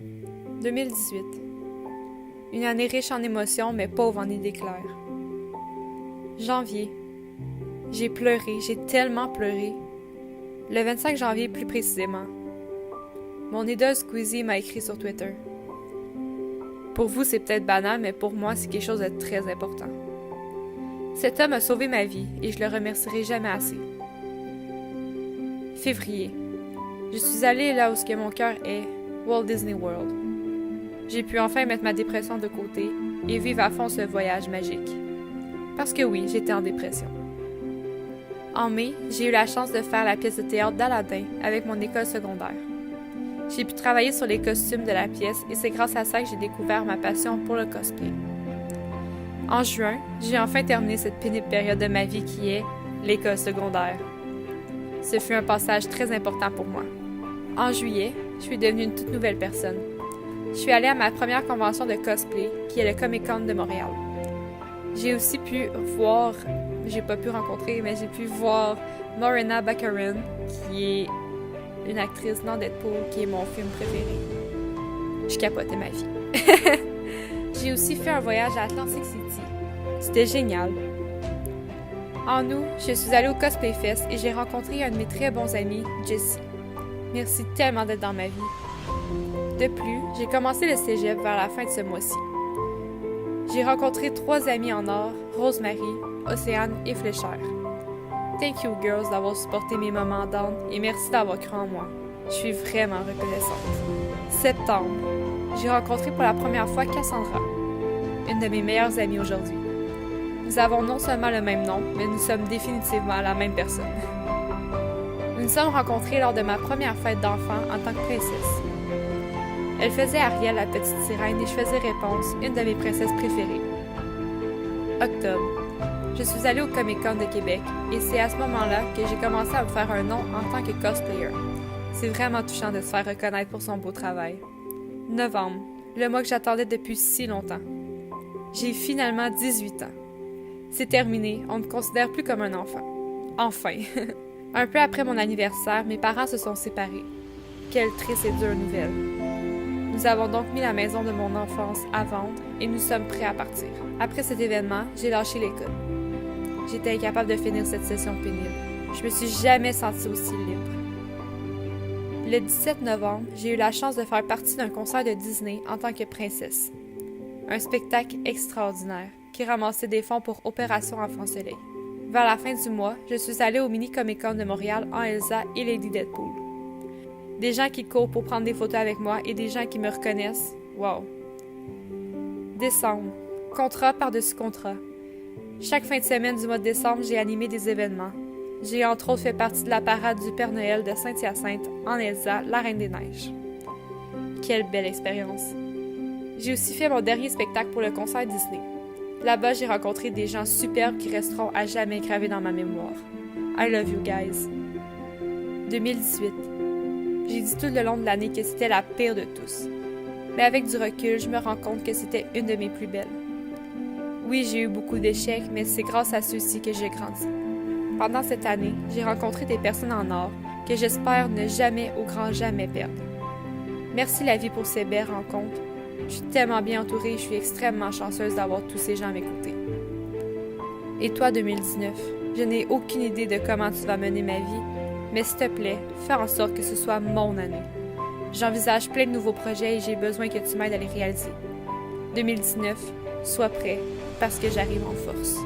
2018. Une année riche en émotions, mais pauvre en idées claires. Janvier. J'ai pleuré, j'ai tellement pleuré. Le 25 janvier, plus précisément. Mon idole Squeezie m'a écrit sur Twitter. Pour vous, c'est peut-être banal, mais pour moi, c'est quelque chose de très important. Cet homme a sauvé ma vie et je le remercierai jamais assez. Février. Je suis allée là où ce que mon cœur est, Walt Disney World. J'ai pu enfin mettre ma dépression de côté et vivre à fond ce voyage magique. Parce que oui, j'étais en dépression. En mai, j'ai eu la chance de faire la pièce de théâtre d'Aladin avec mon école secondaire. J'ai pu travailler sur les costumes de la pièce et c'est grâce à ça que j'ai découvert ma passion pour le cosplay. En juin, j'ai enfin terminé cette pénible période de ma vie qui est l'école secondaire. Ce fut un passage très important pour moi. En juillet, je suis devenue une toute nouvelle personne. Je suis allée à ma première convention de cosplay, qui est le Comic-Con de Montréal. J'ai aussi pu voir, j'ai pas pu rencontrer, mais j'ai pu voir Morena Baccarin, qui est une actrice dans Deadpool, qui est mon film préféré. Je capotais ma vie. J'ai aussi fait un voyage à Atlantic City. C'était génial. En août, je suis allée au Cosplay Fest et j'ai rencontré un de mes très bons amis, Jessie. Merci tellement d'être dans ma vie. De plus, j'ai commencé le cégep vers la fin de ce mois-ci. J'ai rencontré 3 amis en or, Rosemary, Océane et Fléchère. Thank you girls d'avoir supporté mes moments down et merci d'avoir cru en moi. Je suis vraiment reconnaissante. Septembre, j'ai rencontré pour la première fois Cassandra, une de mes meilleures amies aujourd'hui. Nous avons non seulement le même nom, mais nous sommes définitivement la même personne. Nous nous sommes rencontrés lors de ma première fête d'enfant en tant que princesse. Elle faisait Ariel, la petite sirène, et je faisais Réponse, une de mes princesses préférées. Octobre. Je suis allée au Comic-Con de Québec, et c'est à ce moment-là que j'ai commencé à me faire un nom en tant que cosplayer. C'est vraiment touchant de se faire reconnaître pour son beau travail. Novembre. Le mois que j'attendais depuis si longtemps. J'ai finalement 18 ans. C'est terminé, on ne me considère plus comme un enfant. Enfin. Un peu après mon anniversaire, mes parents se sont séparés. Quelle triste et dure nouvelle. Nous avons donc mis la maison de mon enfance à vendre et nous sommes prêts à partir. Après cet événement, j'ai lâché l'école. J'étais incapable de finir cette session pénible. Je me suis jamais sentie aussi libre. Le 17 novembre, j'ai eu la chance de faire partie d'un concert de Disney en tant que princesse. Un spectacle extraordinaire qui ramassait des fonds pour Opération Enfant Soleil. Vers la fin du mois, je suis allée au Mini Comic-Con de Montréal en Elsa et Lady Deadpool. Des gens qui courent pour prendre des photos avec moi et des gens qui me reconnaissent. Wow! Décembre. Contrat par-dessus contrat. Chaque fin de semaine du mois de décembre, j'ai animé des événements. J'ai entre autres fait partie de la parade du Père Noël de Saint-Hyacinthe en Elsa, la Reine des Neiges. Quelle belle expérience! J'ai aussi fait mon dernier spectacle pour le concert Disney. Là-bas, j'ai rencontré des gens superbes qui resteront à jamais gravés dans ma mémoire. I love you guys. 2018. J'ai dit tout le long de l'année que c'était la pire de tous. Mais avec du recul, je me rends compte que c'était une de mes plus belles. Oui, j'ai eu beaucoup d'échecs, mais c'est grâce à ceux-ci que j'ai grandi. Pendant cette année, j'ai rencontré des personnes en or que j'espère ne jamais au grand jamais perdre. Merci la vie pour ces belles rencontres. Je suis tellement bien entourée et je suis extrêmement chanceuse d'avoir tous ces gens à m'écouter. Et toi, 2019, je n'ai aucune idée de comment tu vas mener ma vie, mais s'il te plaît, fais en sorte que ce soit mon année. J'envisage plein de nouveaux projets et j'ai besoin que tu m'aides à les réaliser. 2019, sois prêt, parce que j'arrive en force.